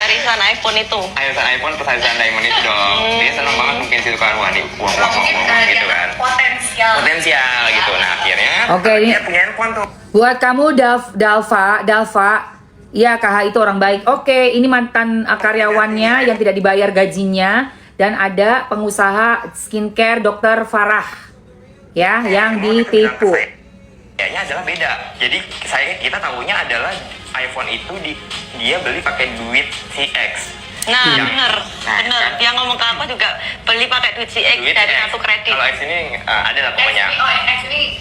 Arisan iPhone itu. Arisan iPhone plus arisan diamond itu dong. Dia seneng banget mungkin situ kan, wah nih uang gitu kan. Potensial gitu. Nah akhirnya Oke, ini dia punya handphone tuh. buat kamu Dalva, ya KH itu orang baik. Oke, ini mantan karyawannya yang tidak dibayar gajinya, dan ada pengusaha skincare Dokter Farah, ya, yang ditipu. Kayaknya adalah beda. Jadi kita tahunya adalah iPhone itu dia beli pakai duit CX. Nah, Yang- bener. kan? Yang ngomong ke aku juga beli pakai duit CX Duit dari X. kartu kredit. Kalau X ini ada lah pokoknya.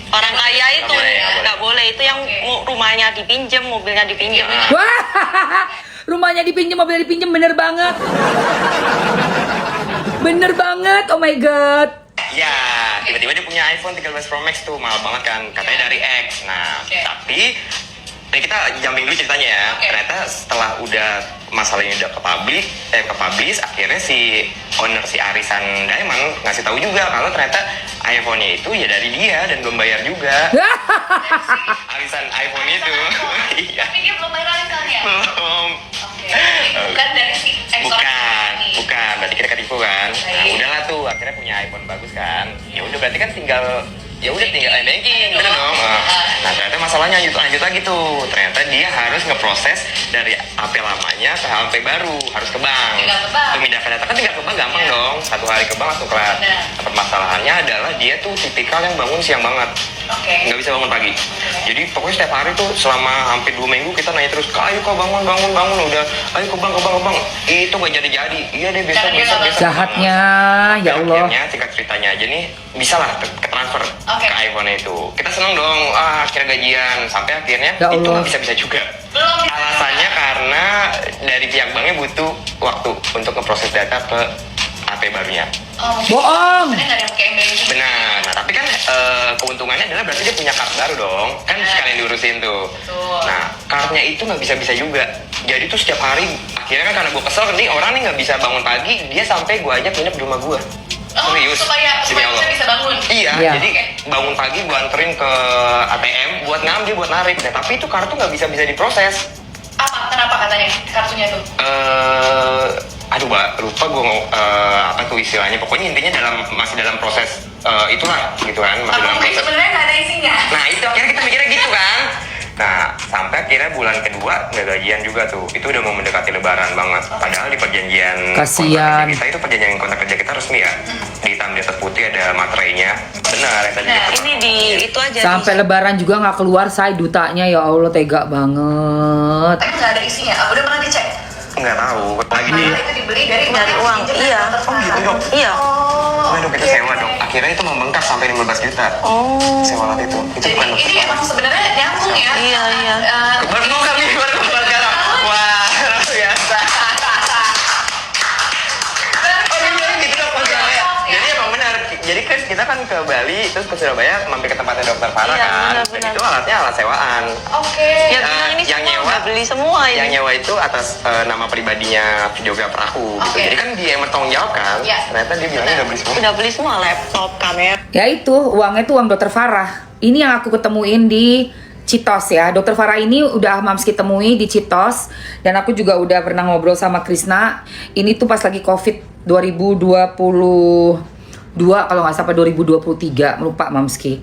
Orang kaya itu Nggak boleh, nggak nggak boleh. Itu yang rumahnya dipinjem, mobilnya dipinjem. Wah, rumahnya dipinjam, mobilnya dipinjam, bener banget. Bener banget, oh my god. Ya, tiba-tiba dia punya iPhone 13 Pro Max tuh, mahal banget kan, katanya dari X. Nah, tapi ini kita jumping dulu ceritanya ya. Ternyata setelah udah masalahnya udah ke publish, akhirnya si owner si Arisan Diamond ngasih tahu juga kalau ternyata iPhone-nya itu ya dari dia dan belum bayar juga. Arisan iPhone itu. Iya. Tapi dia belum bayar arisannya. Belum. Oke. Bukan dari si Bukan, berarti kita ketipu kan. Nah, Baik. udahlah tuh, akhirnya punya iPhone bagus kan. Ya udah berarti kan tinggal banking, bener dong. Nah, ternyata masalahnya lanjut lagi tuh. Ternyata dia harus ngeproses dari HP lamanya ke HP baru, harus ke bank. Tinggal ke bank. Memindahkan data kan tinggal ke bank gampang dong. 1 hari ke bank langsung kelar. Benar. Nah, permasalahannya adalah dia tuh tipikal yang bangun siang banget. Oke. Nggak bisa bangun pagi. Jadi pokoknya setiap hari tuh selama hampir 2 minggu kita nanya terus, ayo kok bangun udah, ayo ke bank. Itu nggak jadi. Iya deh besok. Jahatnya, ya Allah. Akhirnya singkat ceritanya aja nih, bisa lah ke transfer Oke. ke iPhone itu. Kita seneng dong, akhirnya gajian. Sampai akhirnya Ya itu Allah. nggak bisa juga. Belum. Alasannya karena dari pihak banknya butuh waktu untuk ngeproses data ke HP barunya. Oh, Bohong. Sebenarnya nggak ada yang pakai email juga. Benar, nah tapi kan keuntungannya adalah berarti dia punya kart baru dong. Kan sekalian diurusin tuh. Betul. Nah, kartnya itu nggak bisa juga. Jadi tuh setiap hari, akhirnya kan karena gue kesel nih, orang nih nggak bisa bangun pagi, dia sampai gue ajak nginep di rumah gue. Oh, Serius. supaya Demi Allah. kita bisa bangun. Iya, Iya. jadi bangun pagi gue anterin ke ATM buat ngambil, buat narik. Nah, tapi itu kartu nggak bisa diproses. Apa? Kenapa katanya kartunya tuh? Aduh mbak, lupa gue apa tuh istilahnya. Pokoknya intinya masih dalam proses itulah gitu kan, masih dalam Mungkin proses. sebenarnya nggak ada isinya. Nah itu akhirnya kita mikirnya gitu kan. Nah sampai akhirnya bulan kedua nggak gajian juga tuh. Itu udah mau mendekati lebaran banget. Padahal di perjanjian Kasian. kontrak kerja kita itu perjanjian kontrak kerja kita resmi ya. Di hitam di atas putih ada materainya. Benar yang tadi. Nah, kita- Ini di itu aja. Sampai lebaran juga nggak keluar, saya dutanya, ya Allah, tega banget. Tapi nggak ada isinya. Udah pernah dicek? Nggak tahu. Lagi Nah, di. itu dibeli dari Dari uang. Iya. Dok. Iya. Bukan dok, kita sewa dok. Akhirnya itu membengkak sampai 15 juta. Oh. Sewa alat itu. Itu Jadi bukan dokter ini Farah. emang sebenarnya nyambung ya. Iya. Baru mau kami baru sekarang. Wah, luar biasa. Oh iya gitu dok masalahnya. Jadi emang benar. Jadi kan kita kan ke Bali terus ke Surabaya mampir ke tempatnya dokter Farah Iya, kan. Dan benar. itu alatnya alat sewaan. Oke. Ya Nah, bilang ini yang semua nyewa- udah beli semua ini. Yang nyewa itu atas nama pribadinya videografer aku gitu. Oke. Jadi kan dia yang bertanggung jawab kan. Iya. Ternyata dia bilangnya udah beli semua. Udah beli semua laptop, kamera. Ya itu, uangnya tuh uang Dokter Farah. Ini yang aku ketemuin di Citos ya. Dokter Farah ini udah Mamski temui di Citos. Dan aku juga udah pernah ngobrol sama Krisna. Ini tuh pas lagi COVID 2022 kalau nggak sampai 2023, lupa Mamski.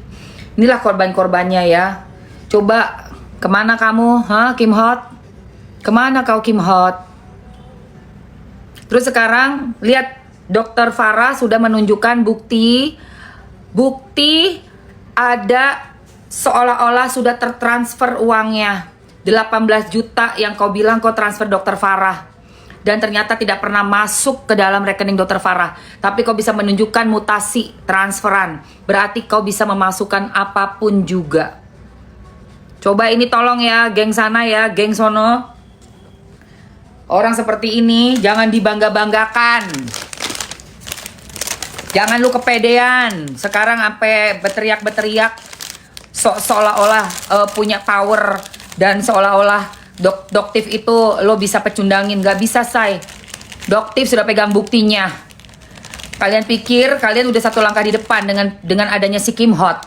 Inilah korban-korbannya ya. Coba kemana kamu, Kim Hot? Kemana kau Kim Hot? Terus sekarang lihat, Dokter Farah sudah menunjukkan bukti ada seolah-olah sudah tertransfer uangnya 18 juta yang kau bilang kau transfer Dokter Farah, dan ternyata tidak pernah masuk ke dalam rekening Dokter Farah, tapi kau bisa menunjukkan mutasi transferan, berarti kau bisa memasukkan apapun juga. Coba ini tolong ya, geng sana ya, geng sono. Orang seperti ini jangan dibangga-banggakan. Jangan lu kepedean. Sekarang sampai berteriak-berteriak seolah-olah punya power, dan seolah-olah Doktif itu lo bisa pecundangin. Gak bisa, say. Doktif sudah pegang buktinya. Kalian pikir kalian udah satu langkah di depan dengan adanya si Kim Hot.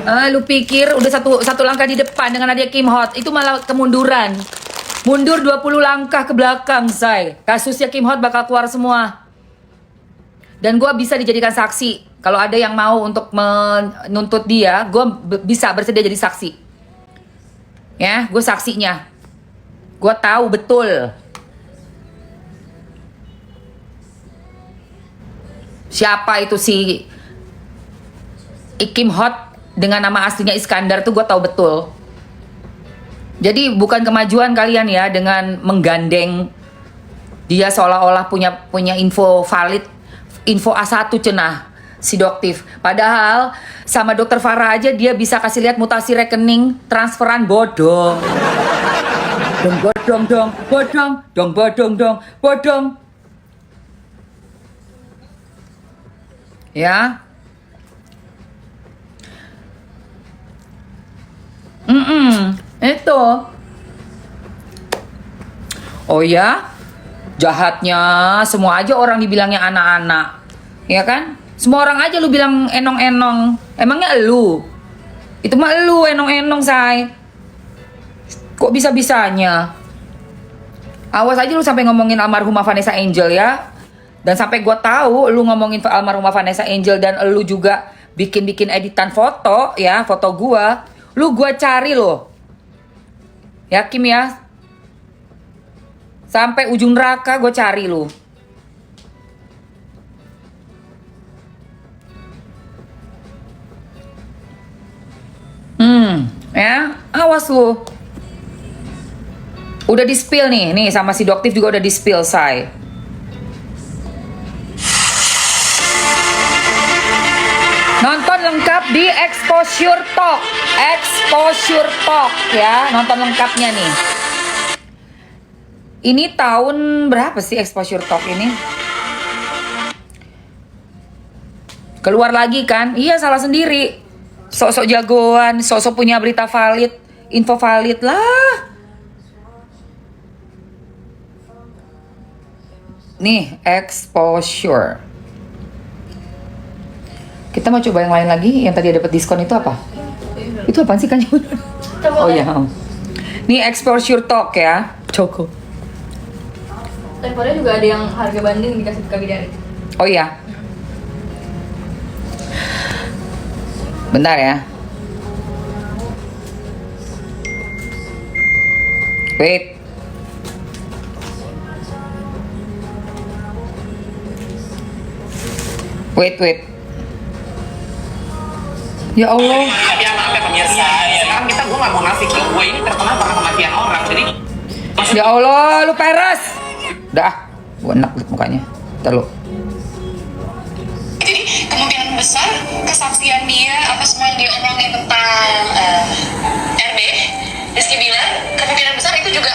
Lu pikir udah satu langkah di depan dengan adanya Kim Hot, itu malah kemunduran. Mundur 20 langkah ke belakang, say. Kasusnya Kim Hot bakal keluar semua. Dan gue bisa dijadikan saksi. Kalau ada yang mau untuk menuntut dia, gue bisa bersedia jadi saksi. Ya, gue saksinya. Gue tahu betul. Siapa itu si Kim Hot dengan nama aslinya Iskandar tuh gue tahu betul. Jadi bukan kemajuan kalian ya dengan menggandeng dia seolah-olah punya info valid, info A1 cenah si Doktif. Padahal sama Dokter Farah aja dia bisa kasih lihat mutasi rekening transferan bodong. Dong bodong dong, bodong, dong bodong dong, bodong. Ya. Itu. Oh ya, jahatnya semua aja orang dibilangnya anak-anak, ya kan? Semua orang aja lu bilang enong-enong. Emangnya elu? Itu mah elu enong-enong, say. Kok bisa-bisanya? Awas aja lu sampai ngomongin almarhumah Vanessa Angel ya. Dan sampai gua tahu lu ngomongin almarhumah Vanessa Angel dan lu juga bikin-bikin editan foto ya, foto gua. Lu gua cari lo. Ya Kim ya. Sampai ujung neraka gue cari lu. Ya, awas lu. Udah di spill nih sama si Doktif juga udah di spill, say. Nonton lengkap di Exposure Talk. Exposure Talk ya, nonton lengkapnya nih. Ini tahun berapa sih Exposure Talk ini? Keluar lagi kan? Iya, salah sendiri. Sok-sok jagoan, sok-sok punya berita valid, info valid lah. Nih, Exposure. Kita mau coba yang lain lagi. Yang tadi dapat diskon itu apa? Itu apaan sih kan? Oh ya. Nih Exposure Talk ya. Coko. Tempornya juga ada yang harga banding dikasih ke Bidari. Oh iya. Bentar ya. Wait. Wait. Ya Allah. Maaf ya pemirsa. Sekarang gue nggak mau nafik, gue ini terkenal karena kematian orang. Jadi Ya Allah, lu peres. Dah, gue enak liat mukanya. Ntar lu. Jadi kemungkinan besar kesaksian dia apa semua yang dia omongin tentang RB, Rizky bilang kemungkinan besar itu juga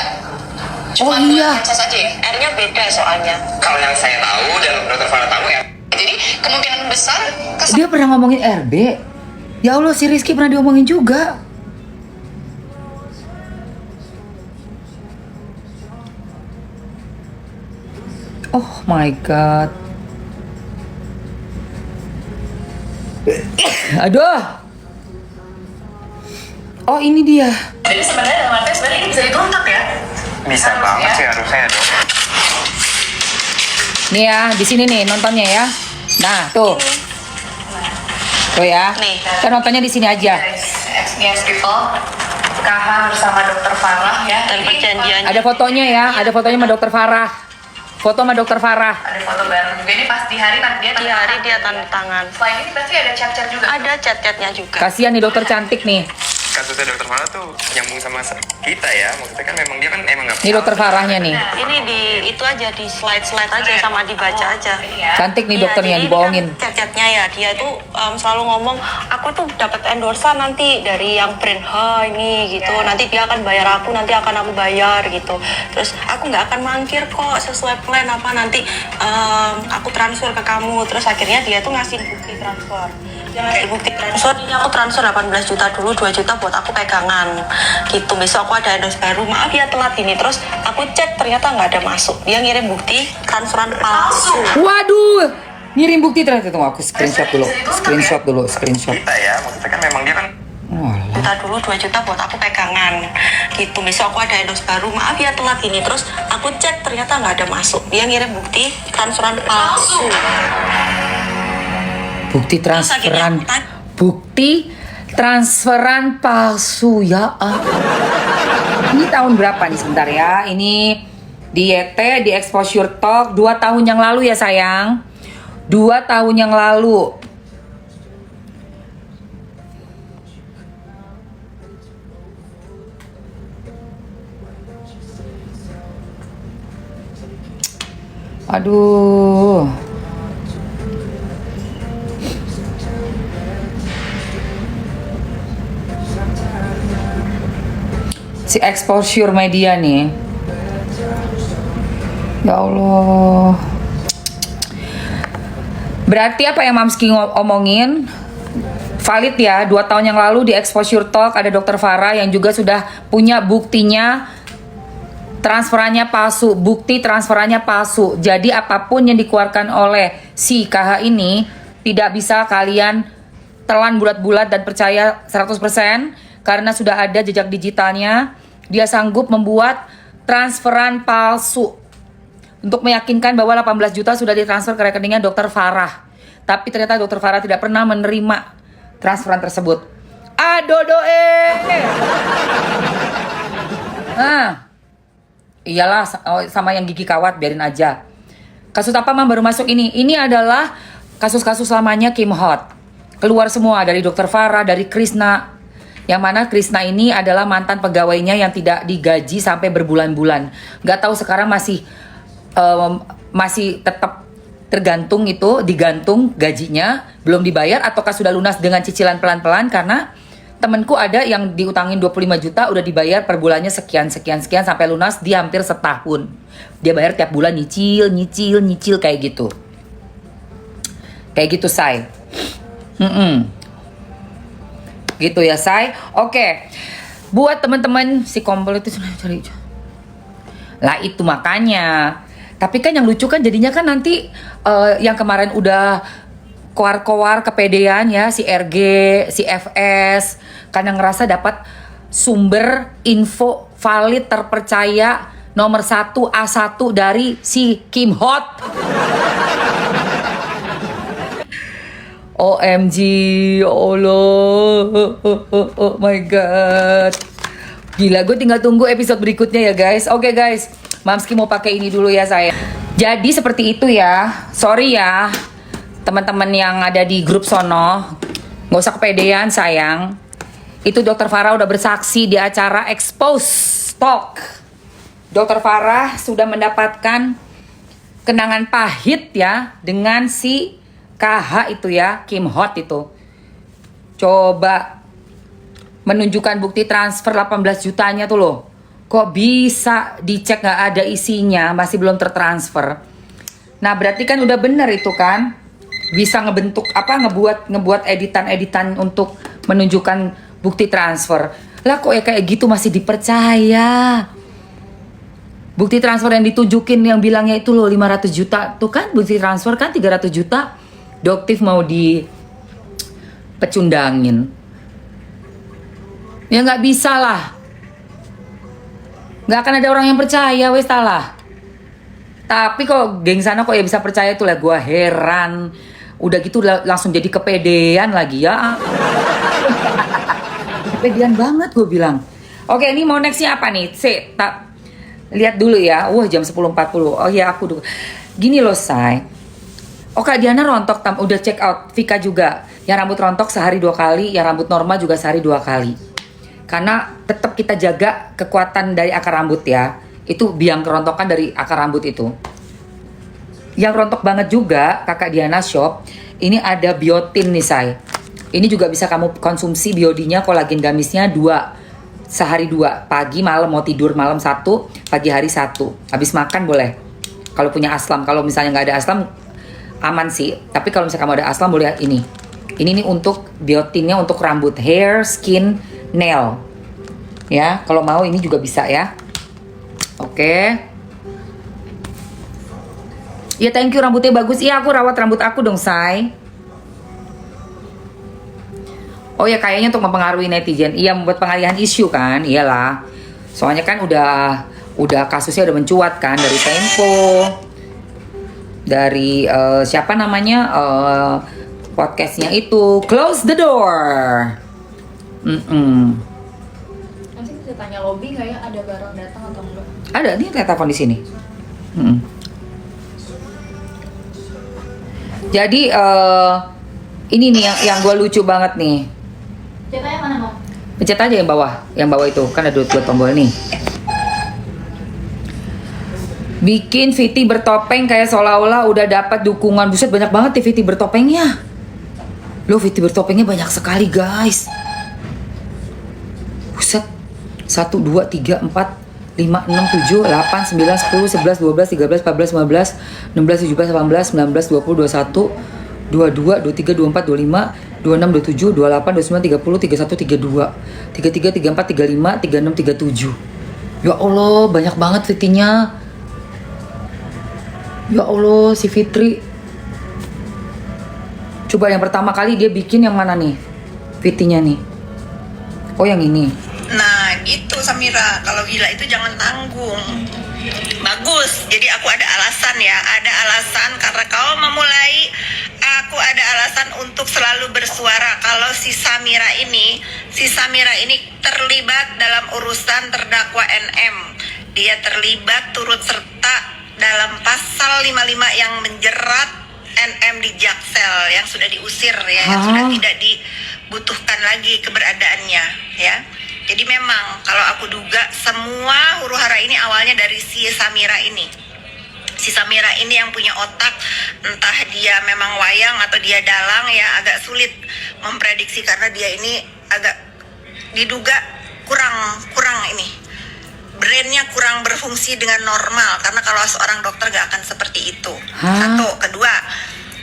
cuma buat proses aja ya. R-nya beda soalnya. kalau yang saya tahu dan Dokter Farah tahu ya, Jadi kemungkinan besar Dia pernah ngomongin RB. Ya Allah, si Rizky pernah diomongin juga. Oh my god. Aduh. Oh, ini dia. Jadi sebenarnya dalam arti sebenarnya ini bisa dituntak ya. bisa banget sih harusnya dok. Nih ya, di sini nih nontonnya ya. Nah, tuh. Tuh ya. Nih. Kita nontonnya di sini aja. Yes people, KH bersama Dokter Farah ya. Dan Ini perjanjiannya. Ada fotonya ya, ada fotonya sama Dokter Farah. Foto sama Dokter Farah. ada foto bareng juga ini pas di hari dia Di hari dia tanda tangan. Selain ini pasti ada chat-chat juga. Ada chat-chatnya juga. Kasihan nih dokter cantik nih. Kasusnya Dokter Farah tuh nyambung sama kita ya, maksudnya kan memang dia kan emang nggak. Ini Dokter Farahnya nih. Ini di itu aja di slide aja sama dibaca aja. Cantik nih Iya, dokternya jadi dibohongin. kan chat-chatnya ya dia itu selalu ngomong aku tuh dapat endorsan nanti dari yang brand H ini gitu. Nanti dia akan bayar aku, nanti akan aku bayar gitu. Terus aku nggak akan mangkir kok sesuai plan apa nanti aku transfer ke kamu. Terus akhirnya dia tuh ngasih bukti transfer. Dia ngasih bukti transfer, ini aku transfer 18 juta dulu, 2 juta buat aku pegangan gitu. Besok aku ada endorse baru, maaf ya telat ini. Terus aku cek ternyata nggak ada masuk. Dia ngirim bukti transferan palsu. Waduh, ngirim bukti ternyata. Tunggu aku screenshot dulu. Screenshot. Kita ya, maksudnya kan memang dia kan minta dulu 2 juta buat aku pegangan gitu. Besok aku ada endorse baru, maaf ya telat ini. Terus aku cek ternyata nggak ada masuk, dia ngirim bukti transferan palsu. Bukti transferan palsu ya. Ini tahun berapa nih, sebentar ya. Ini di YT, di Exposure Talk 2 tahun yang lalu ya sayang. 2 tahun yang lalu. Aduh. Si Exposure Media nih. Ya Allah. Berarti apa yang Mamski omongin valid ya. 2 tahun yang lalu di Exposure Talk ada Dr. Farah yang juga sudah punya buktinya. Transferannya palsu, bukti transferannya palsu. Jadi apapun yang dikeluarkan oleh si KH ini tidak bisa kalian telan bulat-bulat dan percaya 100% karena sudah ada jejak digitalnya. Dia sanggup membuat transferan palsu untuk meyakinkan bahwa 18 juta sudah ditransfer ke rekeningnya Dr. Farah. Tapi ternyata Dr. Farah tidak pernah menerima transferan tersebut. Iyalah, sama yang gigi kawat, biarin aja. Kasus apa Mam baru masuk ini? Ini adalah kasus-kasus lamanya Kim Hot. Keluar semua dari Dr. Farah, dari Krisna. Yang mana Krisna ini adalah mantan pegawainya yang tidak digaji sampai berbulan-bulan. Gak tahu sekarang masih tetap tergantung itu, digantung gajinya, belum dibayar ataukah sudah lunas dengan cicilan pelan-pelan. Karena temenku ada yang diutangin 25 juta udah dibayar per bulannya sekian sampai lunas di hampir setahun. Dia bayar tiap bulan nyicil kayak gitu. Kayak gitu, Say. Gitu ya, Say. Oke. Buat teman-teman si kompol itu cari. Lah itu makanya. Tapi kan yang lucu kan jadinya kan nanti yang kemarin udah koar-koar kepedean ya, si RG, si FS, karena ngerasa dapat sumber info valid terpercaya nomor 1 A1 dari si Kim Hot. OMG, Allah, oh my god. Gila, gue tinggal tunggu episode berikutnya ya guys. Oke guys, Mamski mau pakai ini dulu ya saya. Jadi seperti itu ya, sorry ya teman-teman yang ada di grup sono, nggak usah kepedean sayang. Itu Dr. Farah udah bersaksi di acara Expose Talk. Dr. Farah sudah mendapatkan kenangan pahit ya dengan si KH itu ya, Kim Hot itu. Coba menunjukkan bukti transfer 18 jutanya tuh loh. Kok bisa dicek nggak ada isinya, masih belum tertransfer. Nah berarti kan udah bener itu kan. Bisa ngebentuk ngebuat editan untuk menunjukkan bukti transfer. Lah kok ya kayak gitu masih dipercaya. Bukti transfer yang ditunjukin yang bilangnya itu loh 500 juta. Tuh kan bukti transfer kan 300 juta. Doktif mau dipecundangin. Ya nggak bisa lah. Nggak akan ada orang yang percaya wes lah. Tapi kok geng sana kok ya bisa percaya tuh lah, gue heran. Udah gitu langsung jadi kepedean lagi ya. Kepedean banget gue bilang. Oke, ini mau nextnya apa nih? Lihat dulu ya. Wah jam 10.40. Oh ya aku dulu. Gini loh Say. Oh Kak Diana rontok udah check out. Vika juga. Yang rambut rontok sehari 2 kali. Yang rambut normal juga sehari 2 kali. Karena tetap kita jaga kekuatan dari akar rambut ya. Itu biang kerontokan dari akar rambut itu. Yang rontok banget juga Kakak Diana Shop, ini ada biotin nih Say. Ini juga bisa kamu konsumsi biodinya, kolagen gamisnya 2. Sehari 2, pagi malam mau tidur malam 1, pagi hari 1. Habis makan boleh. Kalau punya aslam, kalau misalnya nggak ada aslam aman sih. Tapi kalau misalnya kamu ada aslam boleh ini. Ini nih untuk biotinnya untuk rambut, hair, skin, nail. Ya, kalau mau ini juga bisa ya. Oke. Ya thank you, rambutnya bagus. Iya aku rawat rambut aku dong Say. Oh ya, kayaknya untuk mempengaruhi netizen. Iya, membuat pengalihan isu kan, iyalah. Soalnya kan udah kasusnya udah mencuat kan dari Tempo, dari siapa namanya podcastnya itu Close the Door. Nanti bisa tanya lobby nggak ya ada barang datang atau enggak? Ada nih telepon di sini. Jadi ini nih yang gue lucu banget nih. Ceritanya mana mau? Pencet aja yang bawah itu kan ada dua tombol nih. Bikin Viti bertopeng kayak seolah-olah udah dapat dukungan. Buset, banyak banget nih Viti bertopengnya. Loh, Viti bertopengnya banyak sekali guys. Buset, 1, 2, 3, 4, 5, 6, 7, 8, 9, 10, 11, 12, 13, 14, 15, 16, 17, 18, 19, 20, 21, 22, 23, 24, 25, 26, 27, 28, 29, 30, 31, 32, 33, 34, 35, 36, 37. Ya Allah, banyak banget Vitinya. Ya Allah, si Fitri. Coba yang pertama kali dia bikin yang mana nih? Vitinya nih. Oh, yang ini. Nah gitu Samira, kalau gila itu jangan tanggung. Bagus, jadi aku ada alasan ya. Ada alasan karena kau memulai. Aku ada alasan untuk selalu bersuara. Kalau si Samira ini terlibat dalam urusan terdakwa NM. Dia terlibat turut serta dalam pasal 55 yang menjerat NM di Jaksel yang sudah diusir ya, yang sudah tidak dibutuhkan lagi keberadaannya ya. Jadi memang kalau aku duga semua huru hara ini awalnya dari si Samira ini. Si Samira ini yang punya otak, entah dia memang wayang atau dia dalang ya, agak sulit memprediksi karena dia ini agak diduga kurang ini. Brainnya kurang berfungsi dengan normal karena kalau seorang dokter gak akan seperti itu. Satu, kedua,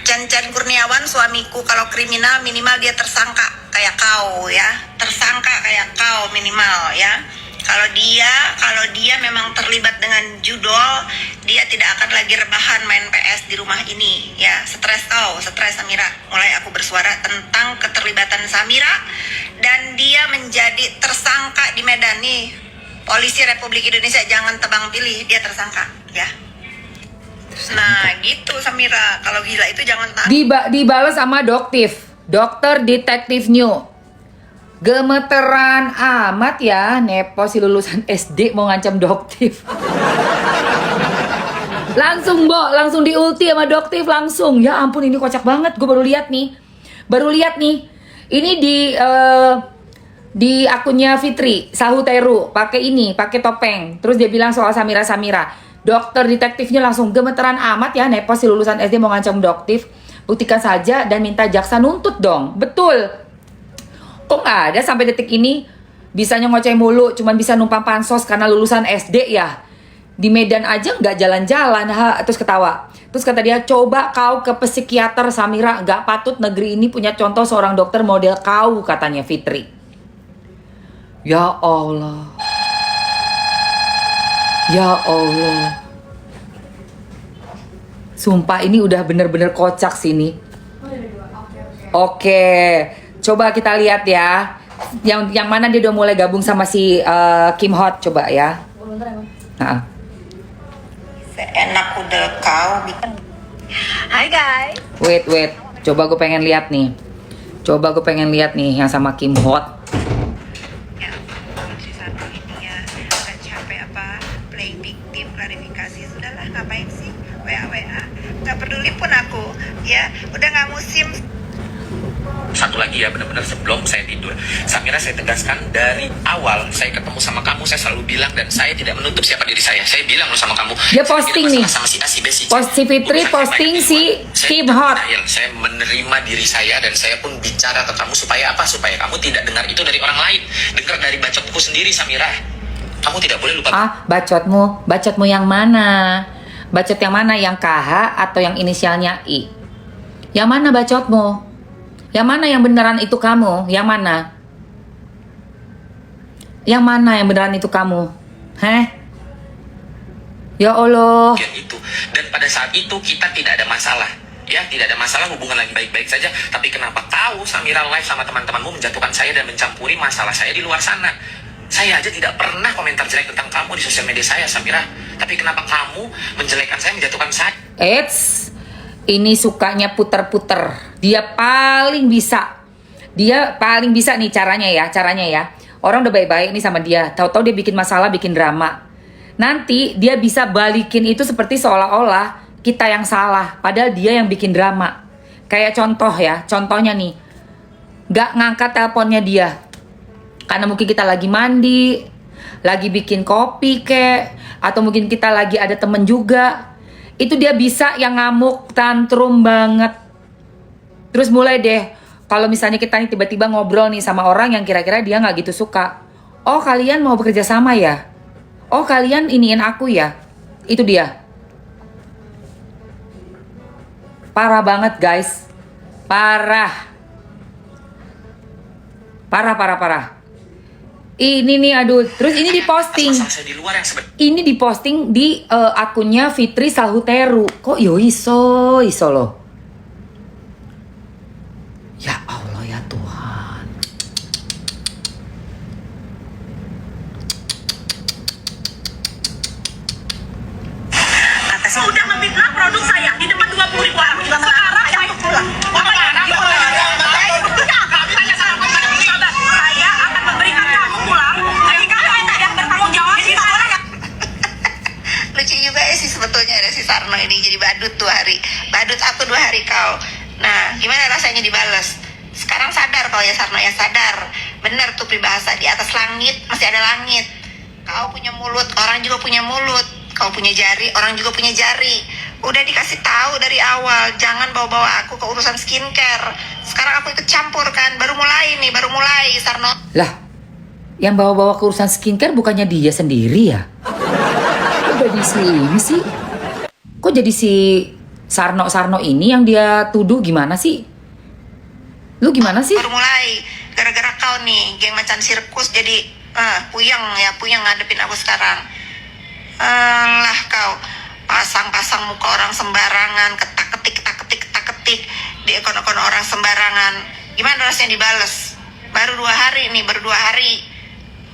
Cen Kurniawan suamiku kalau kriminal minimal dia tersangka kayak kau ya, tersangka kayak kau minimal ya. Kalau dia memang terlibat dengan judol, dia tidak akan lagi rebahan main PS di rumah ini ya. Stres Samira. Mulai aku bersuara tentang keterlibatan Samira dan dia menjadi tersangka di Medan nih. Polisi Republik Indonesia jangan tebang pilih, dia tersangka ya. Nah gitu Samira, kalau gila itu jangan tanggung. Dibalas sama Dokter Detektif New. Gemeteran amat ya, nepo si lulusan SD mau ngancam Doktif. langsung diulti sama Doktif langsung. Ya ampun, ini kocak banget. Gue baru lihat nih. Ini di akunnya Fitri Sahuteru pakai topeng. Terus dia bilang soal Samira. Dokter detektifnya langsung gemeteran amat ya, nepo si lulusan SD mau ngancam Doktif. Buktikan saja dan minta jaksa nuntut dong. Betul. Kok nggak ada sampai detik ini? Bisanya ngoceh mulu, cuman bisa numpang pansos karena lulusan SD ya. Di Medan aja nggak jalan-jalan, terus ketawa. Terus kata dia, coba kau ke psikiater Samira, nggak patut negeri ini punya contoh seorang dokter model kau, katanya Fitri. Ya Allah. Sumpah ini udah bener-bener kocak sini. Oke. Coba kita lihat ya. Yang mana dia udah mulai gabung sama si Kim Hot, coba ya. Nah. Seenak udah kau bikin. Hai guys. Wait. Coba gue pengen lihat nih. Yang sama Kim Hot. Ngapain sih WA nggak peduli pun aku ya, udah nggak musim. Satu lagi ya, benar-benar sebelum saya tidur, Samira, saya tegaskan dari awal saya ketemu sama kamu, saya selalu bilang dan saya tidak menutup siapa diri saya bilang loh sama kamu. Dia posting nih sama si A, si B, si C. Si Fitri posting si Kim Hot. Saya menerima diri saya dan saya pun bicara ke kamu supaya apa? Supaya kamu tidak dengar itu dari orang lain, dengar dari bacotku sendiri. Samira, kamu tidak boleh lupa. Bacotmu yang mana? Bacot yang mana? Yang KH atau yang inisialnya I? Yang mana bacotmu? Yang mana yang beneran itu kamu? Yang mana? Yang mana yang beneran itu kamu? Ya Allah. Itu. Dan pada saat itu kita tidak ada masalah. Ya, tidak ada masalah, hubungan lagi baik-baik saja. Tapi kenapa kau, Samira, live sama teman-temanmu menjatuhkan saya dan mencampuri masalah saya di luar sana? Saya aja tidak pernah komentar jelek tentang kamu di sosial media saya, Samira. Tapi kenapa kamu menjelekkan saya, menjatuhkan saya? Eits, ini sukanya puter-puter. Dia paling bisa nih caranya ya. Orang udah baik-baik nih sama dia, tahu-tahu dia bikin masalah, bikin drama. Nanti dia bisa balikin itu seperti seolah-olah kita yang salah, padahal dia yang bikin drama. Kayak contohnya nih, gak ngangkat teleponnya dia karena mungkin kita lagi mandi, lagi bikin kopi atau mungkin kita lagi ada temen juga. Itu dia bisa yang ngamuk, tantrum banget. Terus mulai deh, kalau misalnya kita nih tiba-tiba ngobrol nih sama orang yang kira-kira dia gak gitu suka. Oh, kalian mau bekerja sama ya? Oh, kalian iniin aku ya? Itu dia. Parah banget guys. Parah. Ini nih aduh. Terus ini diposting. Ini diposting di akunnya Fitri Salhuteru. Kok iso loh. Ya Allah ya Tuhan. Sudah memfitnah produk saya di depan 20.000 orang. Sekarang saya pulang. Saya akan memberikan kamu pulang. Jadi kamu yang bertanggung jawab di sana. Lucu juga ya sih sebetulnya ada si Sarno ini jadi badut 2 hari. Badut aku 2 hari kau. Nah, gimana rasanya dibales? Sekarang sadar kau ya Sarno ya, sadar. Bener tuh peribahasa, di atas langit masih ada langit. Kau punya mulut, orang juga punya mulut. Kau punya jari, orang juga punya jari. Udah dikasih tahu dari awal, jangan bawa-bawa aku ke urusan skincare. Sekarang aku ikut campur kan, baru mulai Sarno. Lah, yang bawa-bawa ke urusan skincare bukannya dia sendiri ya? Kok jadi ini sih? Kok jadi si Sarno ini yang dia tuduh gimana sih? Lu gimana sih? Baru mulai, gara-gara kau nih, geng macan sirkus jadi puyeng ngadepin aku sekarang. Lah kau pasang muka orang sembarangan, ketak-ketik di akun-akun orang sembarangan. Gimana rasanya dibales? Baru 2 hari.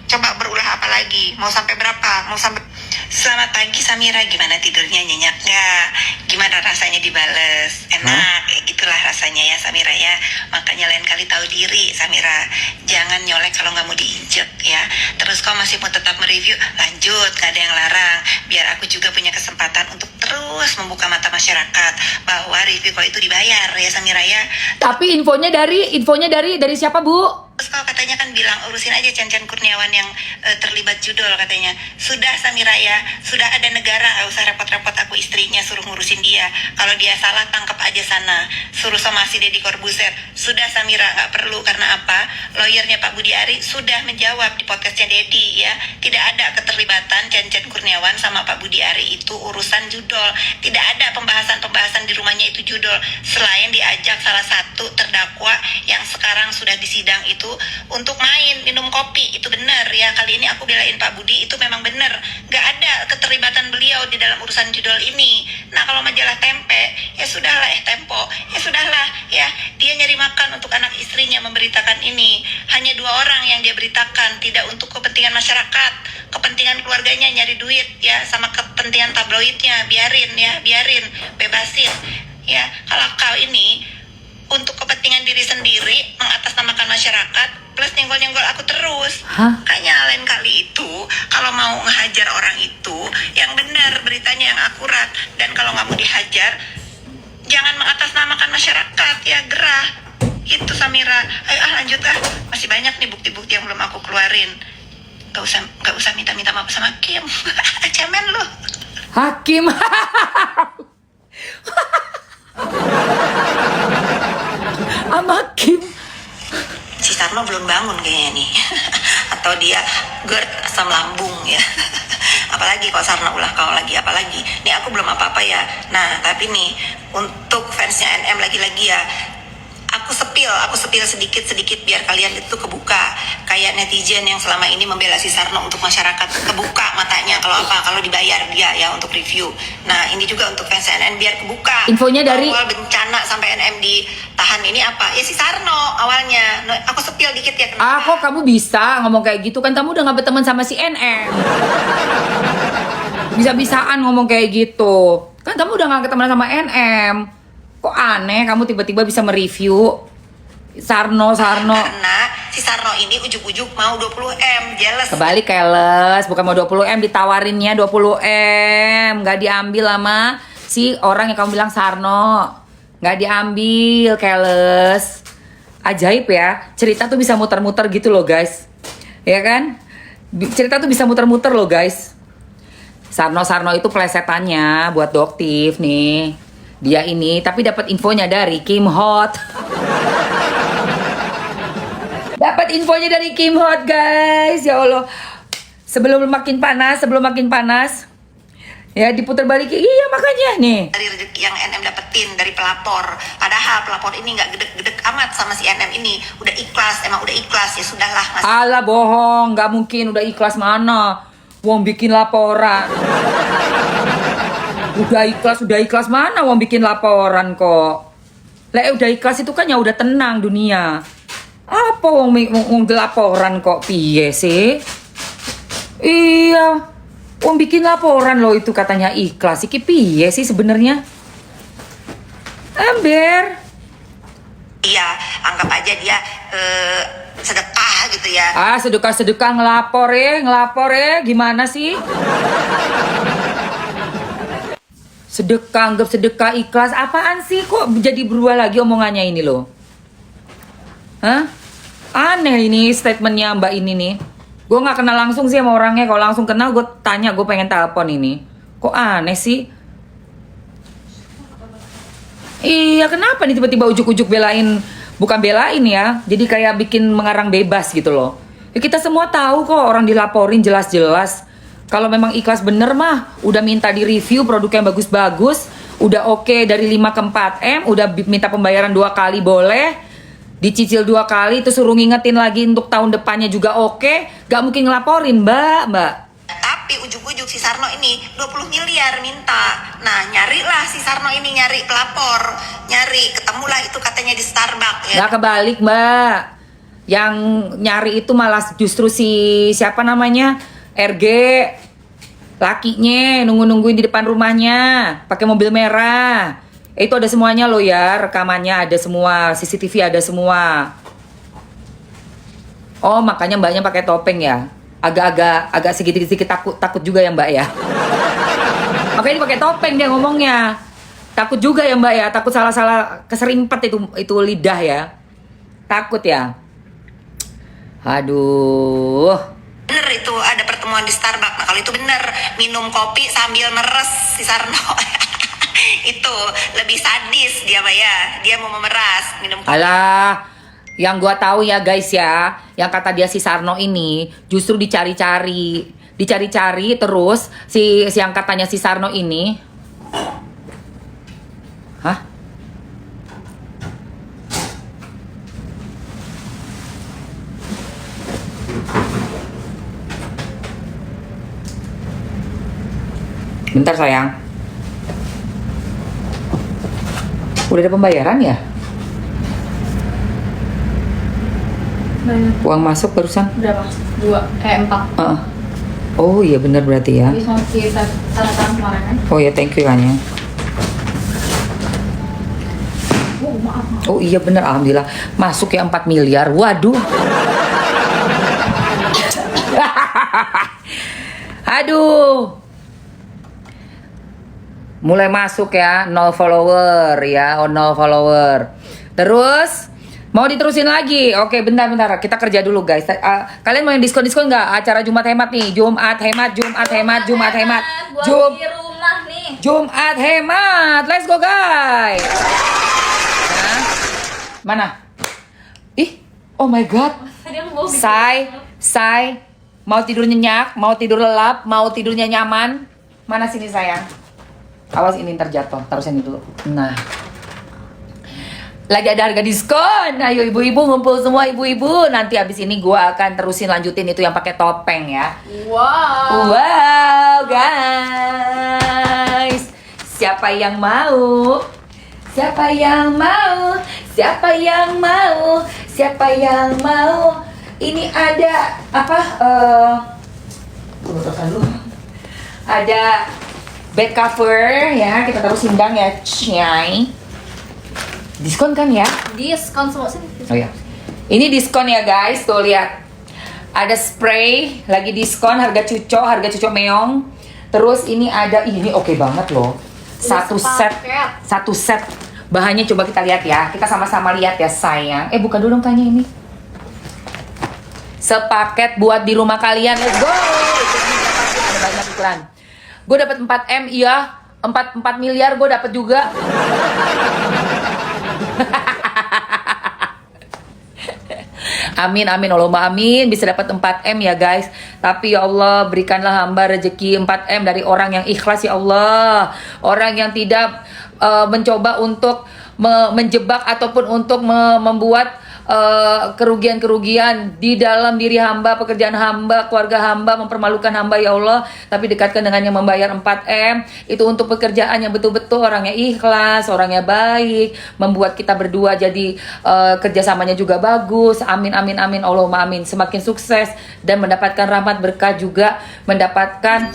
Coba berulah apa lagi? Mau sampai berapa? Selamat pagi Samira, gimana tidurnya, nyenyak nggak? Gimana rasanya dibales? Enak, gitulah rasanya ya Samira ya. Makanya lain kali tahu diri Samira. Jangan nyolek kalau nggak mau diinjek ya. Terus kau masih mau tetap mereview, lanjut, nggak ada yang larang. Biar aku juga punya kesempatan untuk terus membuka mata masyarakat bahwa review kau itu dibayar ya Samira ya. Tapi infonya dari siapa Bu? Terus kau katanya kan bilang urusin aja Chan Kurniawan yang terlibat judul katanya. Sudah Samira ya, sudah ada negara, gak usah repot-repot aku istrinya suruh ngurusin dia. Kalau dia salah tangkap aja sana, suruh somasi Deddy Corbuzier. Sudah Samira, gak perlu. Karena apa? Lawyernya Pak Budi Ari sudah menjawab di podcastnya Deddy ya. Tidak ada keterlibatan Chan Kurniawan sama Pak Budi Ari itu urusan judul. Tidak ada pembahasan di rumahnya itu judul. Selain diajak salah satu terdakwa yang sekarang sudah disidang itu untuk main minum kopi. Itu benar ya, kali ini aku belain Pak Budi, itu memang benar, gak ada keterlibatan beliau di dalam urusan judul ini. Nah kalau majalah Tempe, ya sudahlah Tempo, ya sudahlah ya, dia nyari makan untuk anak istrinya memberitakan ini. Hanya 2 orang yang dia beritakan, tidak untuk kepentingan masyarakat, kepentingan keluarganya nyari duit ya, sama kepentingan tabloidnya. Biarin, bebasin ya. Kalau kau ini untuk kepentingan diri sendiri, mengatasnamakan masyarakat, plus nyenggol-nyenggol aku terus. Kayaknya lain kali itu, kalau mau ngehajar orang itu, yang benar, beritanya yang akurat. Dan kalau nggak mau dihajar, jangan mengatasnamakan masyarakat, ya gerah. Itu Samira. Ayo lanjut masih banyak nih bukti-bukti yang belum aku keluarin. Gak usah minta maaf sama Kim. Cemen lu. Hakim. Sama Kim. Si Sarno belum bangun kayaknya nih. Atau dia GERD asam lambung ya. Apalagi kalau Sarno ulah kau lagi, apalagi. Nih aku belum apa-apa ya. Nah tapi nih untuk fansnya NM lagi-lagi ya, aku aku sepil sedikit biar kalian itu kebuka. Kayak netizen yang selama ini membela si Sarno untuk masyarakat, kebuka matanya kalau dibayar dia ya untuk review. Nah ini juga untuk fans NN biar kebuka. Infonya dari awal bencana sampai NM ditahan ini apa? Ya si Sarno awalnya. Nah, aku sepil dikit ya. Kenapa? kok kamu bisa ngomong kayak gitu, kan kamu udah gak berteman sama si NM. Bisa-bisaan ngomong kayak gitu, kan kamu udah gak ketemu sama NM. Kok aneh kamu tiba-tiba bisa mereview Sarno. Karena si Sarno ini ujuk-ujuk mau 20M, jealous. Kebalik keles, bukan mau 20M, ditawarinnya 20M, nggak diambil sama si orang yang kamu bilang Sarno, nggak diambil keles. Ajaib ya, cerita tuh bisa muter-muter gitu loh guys, ya kan? Cerita tuh bisa muter-muter loh guys. Sarno itu plesetannya buat Doktif nih, dia ini, tapi dapat infonya dari Kim Hot. Dapat infonya dari Kim Hot guys, ya Allah. Sebelum makin panas, ya diputar balik. Iya makanya nih. Dari rezeki yang NM dapetin dari pelapor. Padahal pelapor ini nggak gedek-gedek amat sama si NM ini. Udah ikhlas, emang udah ikhlas ya sudahlah. Alah bohong, nggak mungkin udah ikhlas mana? Wong bikin laporan. Udah ikhlas mana? Wong bikin laporan kok. Lah udah ikhlas itu kan ya udah tenang dunia. Apa wong laporan kok piye sih? Iya, wong bikin laporan loh itu katanya ikhlas. Iki piye sih sebenarnya? Ember. Iya, anggap aja dia sedekah gitu ya. Sedekah ngelapor ya, gimana sih? Anggap sedekah ikhlas, apaan sih? Kok jadi berubah lagi omongannya ini loh? Hah? Aneh ini statementnya Mbak ini nih. Gue gak kenal langsung sih sama orangnya. Kalau langsung kenal gue tanya, gue pengen telepon ini. Kok aneh sih? Iya kenapa nih tiba-tiba ujuk-ujuk belain. Bukan belain ya, jadi kayak bikin mengarang bebas gitu loh. Ya kita semua tahu kok orang dilaporin jelas-jelas. Kalau memang ikhlas bener mah udah minta di review produk yang bagus-bagus, udah oke dari 5 ke 4M, udah minta pembayaran 2 kali boleh, dicicil 2 kali, terus suruh ngingetin lagi untuk tahun depannya juga oke. Gak mungkin ngelaporin mbak. Tapi ujuk-ujuk si Sarno ini 20 miliar minta. Nah nyarilah si Sarno ini, nyari pelapor, ketemulah itu katanya di Starbucks ya. Gak kebalik mbak, yang nyari itu malah justru siapa namanya, RG, lakinya nungguin di depan rumahnya pakai mobil merah. Itu ada semuanya loh ya, rekamannya ada semua, CCTV ada semua. Oh makanya mbaknya pakai topeng ya, agak sedikit takut juga ya mbak ya. Makanya dia pakai topeng dia ngomongnya, takut juga ya mbak ya, takut salah keserimpet itu lidah ya, takut ya. Aduh. Bener itu ada pertemuan di Starbucks. Nah kalau itu bener, minum kopi sambil meres si Sarno. Itu lebih sadis dia Mbak ya, dia mau memeras minum kopi. Alah, yang gua tahu ya guys ya, yang kata dia si Sarno ini justru dicari-cari terus si yang katanya si Sarno ini. Hah? Bentar sayang. Udah ada pembayaran ya? Banyak. Uang masuk barusan? Berapa? 4. Oh iya benar berarti ya. Jadi mau kita tanda tangan kemarin kan? Oh ya thank you kan ya. Oh maaf. Oh iya benar, alhamdulillah masuk ya 4 miliar. Waduh. Aduh. Mulai masuk ya, 0 follower ya, 0 follower. Terus mau diterusin lagi? Oke, bentar. Kita kerja dulu guys. Kalian mau yang diskon nggak? Acara Jumat hemat nih. Jumat hemat. Gua di rumah nih. Jumat hemat. Let's go guys. Nah, mana? Ih, oh my god. Dia mau bikin- Say, mau tidur nyenyak, mau tidur lelap, mau tidurnya nyaman. Mana sini sayang? Awas ini terjatuh, taruh sini dulu. Nah, Lagi ada harga diskon. Ayo ibu-ibu ngumpul semua ibu-ibu. Nanti abis ini gue akan terusin lanjutin itu yang pakai topeng ya. Wow. Wow guys, siapa yang mau? Siapa yang mau? Siapa yang mau? Siapa yang mau? Ini ada apa? Tunggu dulu. Ada bed cover ya, kita taruh sindang ya, Cai. Diskon kan ya? Diskon semua sih. Oh ya. Ini diskon ya guys, tuh lihat. Ada spray lagi diskon, harga cucok meong. Terus ini ada, ini oke banget loh. Satu set. Bahannya coba kita lihat ya. Kita sama-sama lihat ya sayang. Buka dulu dong tanya ini. Sepaket buat di rumah kalian. Let's go. Ada banyak iklan. Gue dapat 4M, iya. 4 miliar gue dapat juga. Amin, Allahumma amin, bisa dapat 4M ya guys. Tapi ya Allah, berikanlah hamba rezeki 4M dari orang yang ikhlas ya Allah. Orang yang tidak mencoba untuk menjebak ataupun untuk membuat kerugian-kerugian di dalam diri hamba, pekerjaan hamba, keluarga hamba, mempermalukan hamba ya Allah. Tapi dekatkan dengan yang membayar 4M. Itu untuk pekerjaan yang betul-betul orangnya ikhlas, orangnya baik, membuat kita berdua jadi kerjasamanya juga bagus. Amin, Allahumma amin. Semakin sukses dan mendapatkan rahmat berkah juga, mendapatkan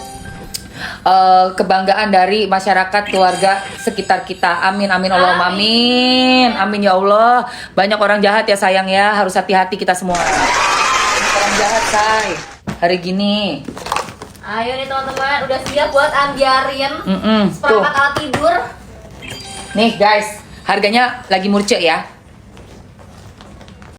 kebanggaan dari masyarakat keluarga sekitar kita. Amin, Allahumma amin. Amin ya Allah. Banyak orang jahat ya sayang ya, harus hati-hati kita semua. Banyak orang jahat say hari gini. Ayo nih teman-teman, udah siap buat ambiarin Tuh. seperempat alat tidur. Nih guys, harganya lagi murce ya.